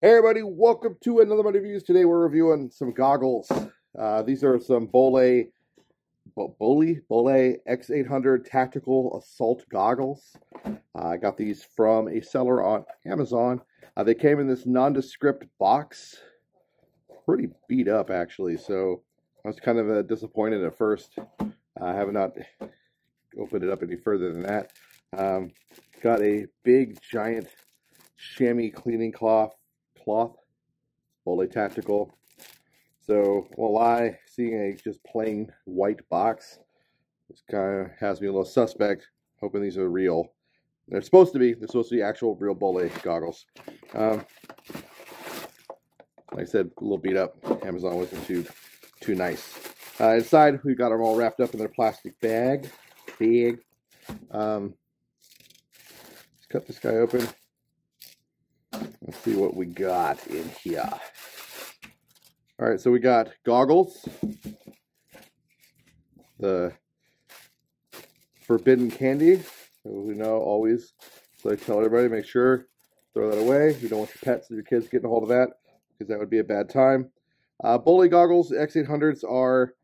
Hey everybody, welcome to another of my reviews. Today we're reviewing some goggles. These are some BOLLE X-800 Tactical Assault Goggles. I got these from a seller on Amazon. They came in this nondescript box. Pretty beat up actually, so I was kind of disappointed at first. I have not opened it up any further than that. Got a big giant chamois cleaning cloth, BOLLE Tactical. So while I seeing a just plain white box, this kind of has me a little suspect, hoping these are real. They're supposed to be actual real BOLLE goggles. Like I said, a little beat up. Amazon wasn't too nice. Inside we've got them all wrapped up in their plastic bag. Let's cut this guy open. Let's see what we got in here. All right, so we got goggles, the forbidden candy. We know always, so I tell everybody, make sure throw that away. You don't want your pets or your kids getting a hold of that, because that would be a bad time. BOLLE goggles, the X800s are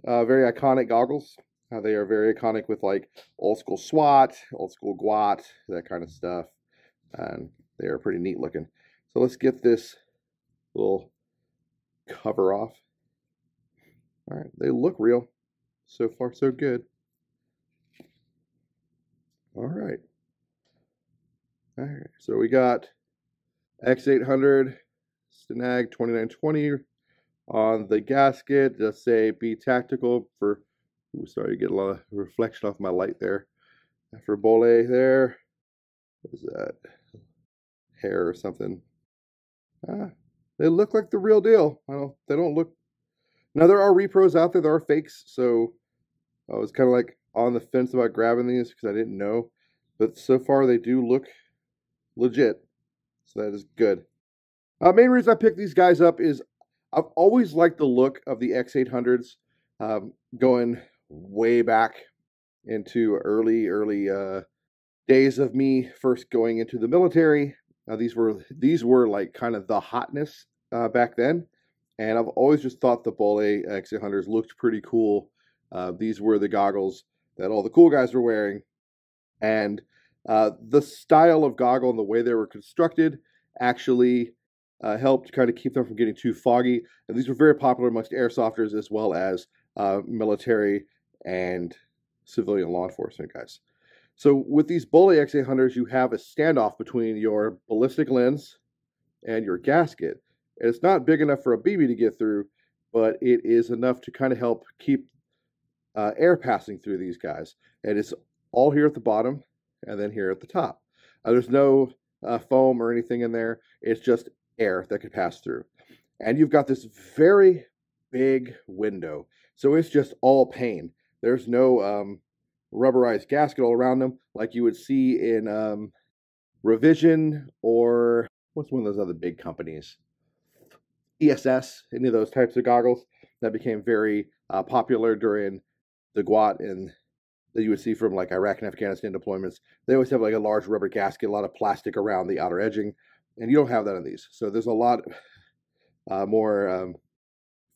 very iconic goggles. They are very iconic with like old school SWAT, old school GWAT, that kind of stuff, and they are pretty neat looking. So let's get this little cover off. All right, they look real. So far, so good. All right. All right, so we got X800 Stenag 2920 on the gasket. Just say be tactical for. Ooh, sorry, get a lot of reflection off my light there. For BOLLE there. What is that? Hair or something. They look like the real deal. They don't look. Now there are repros out there. There are fakes. So I was kind of like on the fence about grabbing these because I didn't know. But so far they do look legit. So that is good. Main reason I picked these guys up is I've always liked the look of the X800s. Going way back into early days of me first going into the military. These were like kind of the hotness back then, and I've always just thought the BOLLE X800s looked pretty cool. These were the goggles that all the cool guys were wearing, and the style of goggle and the way they were constructed actually helped kind of keep them from getting too foggy. And these were very popular amongst airsofters as well as military and civilian law enforcement guys. So with these BOLLE X800s, you have a standoff between your ballistic lens and your gasket. And it's not big enough for a BB to get through, but it is enough to kind of help keep air passing through these guys. And it's all here at the bottom and then here at the top. There's no foam or anything in there. It's just air that could pass through. And you've got this very big window. So it's just all pane. There's no rubberized gasket all around them like you would see in Revision, or what's one of those other big companies? ESS, any of those types of goggles that became very popular during the GWAT and that you would see from like Iraq and Afghanistan deployments. They always have like a large rubber gasket, a lot of plastic around the outer edging, and you don't have that in these. So there's a lot more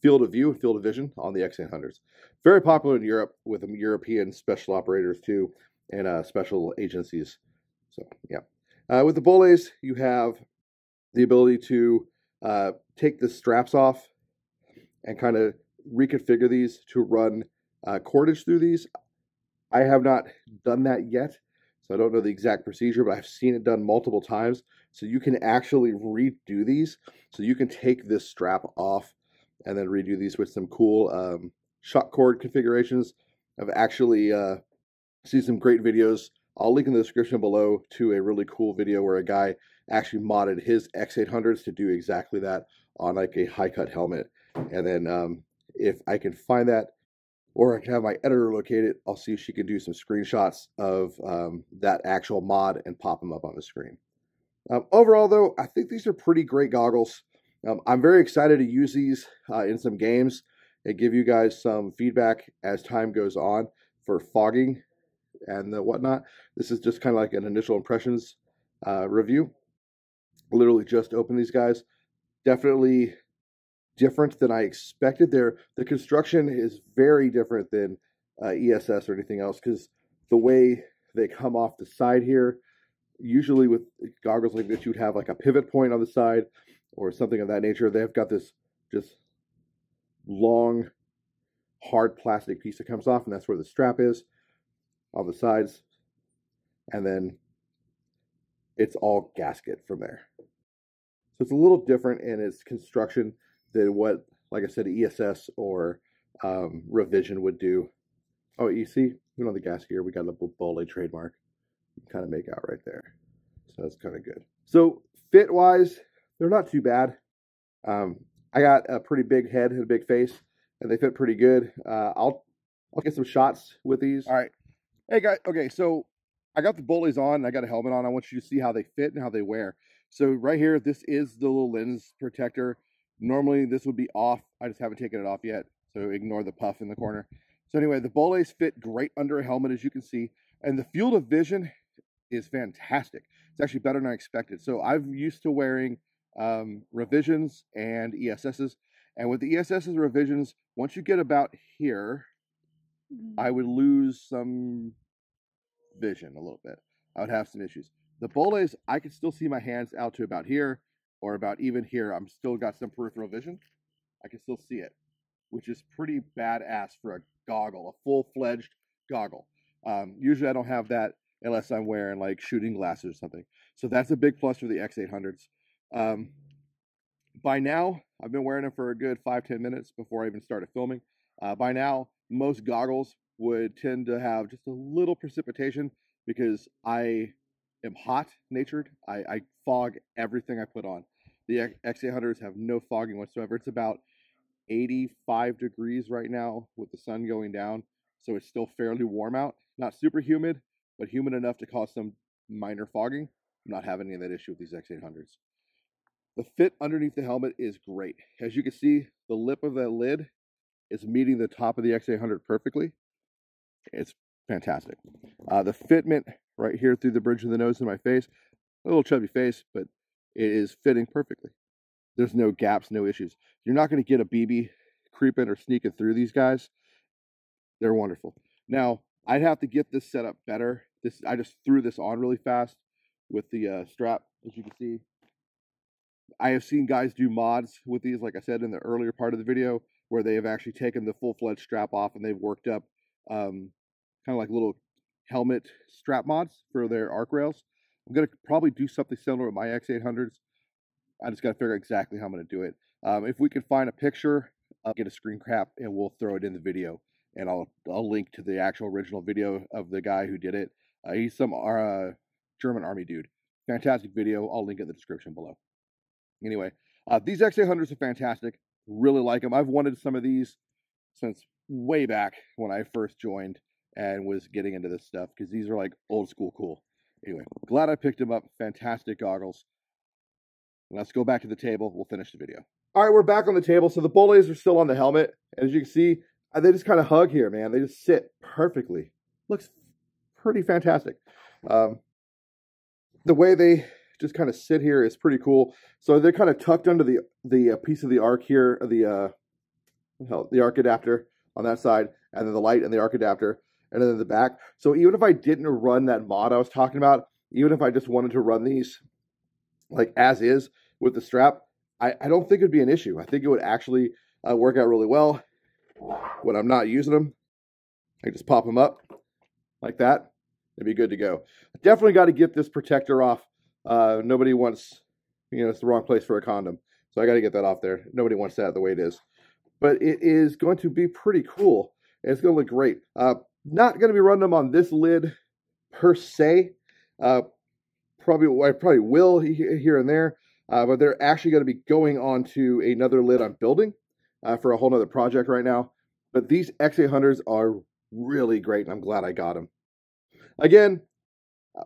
field of view, field of vision on the X800s. Very popular in Europe with European special operators too, and special agencies. So yeah, with the BOLLEs, you have the ability to take the straps off and kind of reconfigure these to run cordage through these. I have not done that yet, so I don't know the exact procedure, but I've seen it done multiple times. So you can actually redo these. So you can take this strap off and then redo these with some cool shock cord configurations. I've actually seen some great videos. I'll link in the description below to a really cool video where a guy actually modded his X800s to do exactly that on like a high cut helmet. And then if I can find that, or I can have my editor locate it, I'll see if she can do some screenshots of that actual mod and pop them up on the screen. Overall though, I think these are pretty great goggles. I'm very excited to use these in some games and give you guys some feedback as time goes on for fogging and whatnot. This is just kind of like an initial impressions review. literally just opened these guys. Definitely different than I expected. The construction is very different than ESS or anything else, because the way they come off the side here, usually with goggles like this, you'd have like a pivot point on the side or something of that nature. They've got this just long, hard plastic piece that comes off, and that's where the strap is on the sides. And then it's all gasket from there. So it's a little different in its construction than what, like I said, ESS or Revision would do. Oh, you see, even on the gasket here, we got a little BOLLE trademark. You can kind of make out right there. So that's kind of good. So fit-wise, they're not too bad. I got a pretty big head and a big face, and they fit pretty good. I'll get some shots with these. All right. Hey, guys. Okay, so I got the BOLLEs on, and I got a helmet on. I want you to see how they fit and how they wear. So right here, this is the little lens protector. Normally, this would be off. I just haven't taken it off yet, so ignore the puff in the corner. So anyway, the BOLLEs fit great under a helmet, as you can see, and the field of vision is fantastic. It's actually better than I expected. So I'm used to wearing Revisions and ESSs, and with the ESSs and Revisions, once you get about here, I would lose some vision a little bit. I would have some issues. The BOLLEs, I can still see my hands out to about here, or about even here. I'm still got some peripheral vision. I can still see it, which is pretty badass for a goggle, a full-fledged goggle. Usually I don't have that unless I'm wearing like shooting glasses or something. So that's a big plus for the X-800s. By now, I've been wearing them for a good 5-10 minutes before I even started filming. By now, most goggles would tend to have just a little precipitation because I am hot-natured. I fog everything I put on. The X-800s have no fogging whatsoever. It's about 85 degrees right now with the sun going down, so it's still fairly warm out. Not super humid, but humid enough to cause some minor fogging. I'm not having any of that issue with these X-800s. The fit underneath the helmet is great. As you can see, the lip of that lid is meeting the top of the X-800 perfectly. It's fantastic. The fitment right here through the bridge of the nose and my face, a little chubby face, but it is fitting perfectly. There's no gaps, no issues. You're not going to get a BB creeping or sneaking through these guys. They're wonderful. Now, I'd have to get this set up better. I just threw this on really fast with the strap, as you can see. I have seen guys do mods with these, like I said in the earlier part of the video, where they have actually taken the full-fledged strap off and they've worked up kind of like little helmet strap mods for their arc rails. I'm going to probably do something similar with my X-800s. I just got to figure out exactly how I'm going to do it. If we can find a picture, I'll get a screen cap and we'll throw it in the video. And I'll link to the actual original video of the guy who did it. He's some German army dude. Fantastic video. I'll link it in the description below. Anyway, these X-800s are fantastic. Really like them. I've wanted some of these since way back when I first joined and was getting into this stuff, because these are like old school cool. Anyway, glad I picked them up. Fantastic goggles. Let's go back to the table. We'll finish the video. All right, we're back on the table. So the BOLLEs are still on the helmet. As you can see, they just kind of hug here, man. They just sit perfectly. Looks pretty fantastic. The way they just kind of sit here is pretty cool. So they're kind of tucked under the piece of the arc here, the arc adapter on that side, and then the light and the arc adapter, and then the back. So even if I didn't run that mod I was talking about, even if I just wanted to run these like as is with the strap, I don't think it'd be an issue. I think it would actually work out really well. When I'm not using them, I just pop them up like that. It'd be good to go. I definitely got to get this protector off. Nobody wants, it's the wrong place for a condom. So I got to get that off there. Nobody wants that the way it is. But it is going to be pretty cool. And it's going to look great. Not going to be running them on this lid per se. I probably will here and there. But they're actually going to be going onto another lid I'm building for a whole nother project right now. But these X-800s are really great, and I'm glad I got them. Again,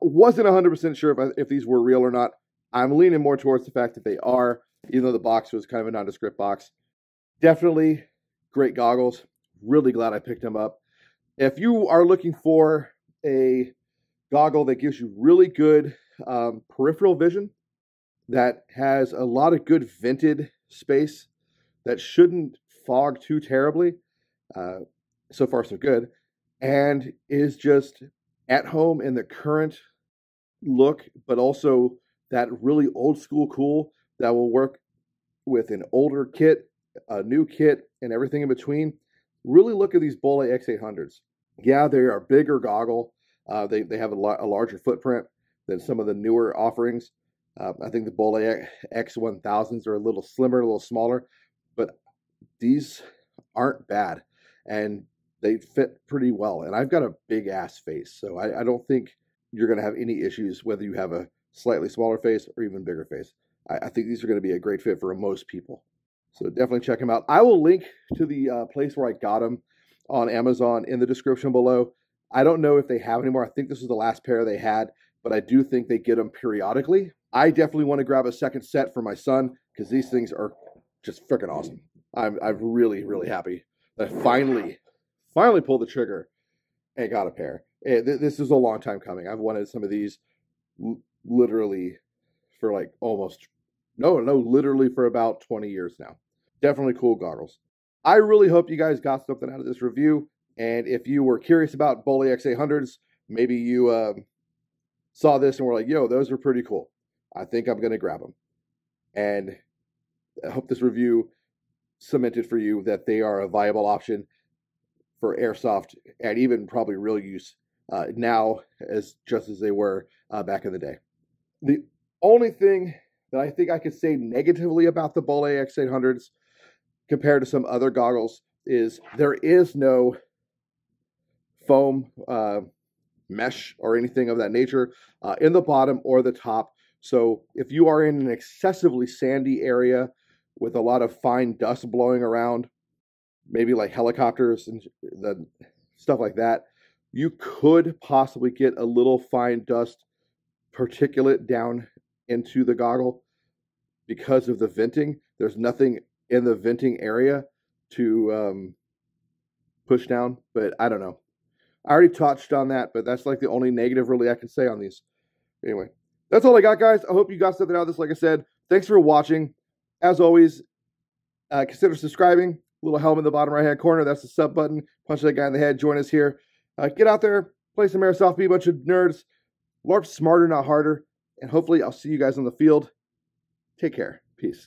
wasn't 100% sure if these were real or not. I'm leaning more towards the fact that they are, even though the box was kind of a nondescript box. Definitely great goggles. Really glad I picked them up. If you are looking for a goggle that gives you really good peripheral vision, that has a lot of good vented space that shouldn't fog too terribly. So far, so good. And is just at home in the current look, but also that really old school cool that will work with an older kit, a new kit, and everything in between. Really look at these BOLLE X-800s. Yeah, they are bigger goggle. They have a larger footprint than some of the newer offerings. I think the BOLLE X-1000s are a little slimmer, a little smaller, but these aren't bad, and they fit pretty well. And I've got a big ass face, so I don't think you're going to have any issues whether you have a slightly smaller face or even bigger face. I think these are going to be a great fit for most people. So definitely check them out. I will link to the place where I got them on Amazon in the description below. I don't know if they have anymore. I think this was the last pair they had, but I do think they get them periodically. I definitely want to grab a second set for my son because these things are just freaking awesome. I'm really, really happy that I finally pulled the trigger and got a pair. This is a long time coming. I've wanted some of these literally for like literally for about 20 years now. Definitely cool goggles. I really hope you guys got something out of this review. And if you were curious about BOLLE X-800s, maybe you saw this and were like, yo, those are pretty cool. I think I'm going to grab them. And I hope this review cemented for you that they are a viable option for airsoft and even probably real use now just as they were back in the day. The only thing that I think I could say negatively about the BOLLE X-800s compared to some other goggles is there is no foam mesh or anything of that nature in the bottom or the top. So if you are in an excessively sandy area with a lot of fine dust blowing around, maybe like helicopters and stuff like that, you could possibly get a little fine dust particulate down into the goggle because of the venting. There's nothing in the venting area to push down, but I don't know. I already touched on that, but that's like the only negative really I can say on these. Anyway, that's all I got, guys. I hope you got something out of this. Like I said, thanks for watching. As always, consider subscribing. Little helm in the bottom right-hand corner. That's the sub button. Punch that guy in the head. Join us here. Get out there, play some airsoft, be a bunch of nerds. LARP smarter, not harder. And hopefully I'll see you guys on the field. Take care. Peace.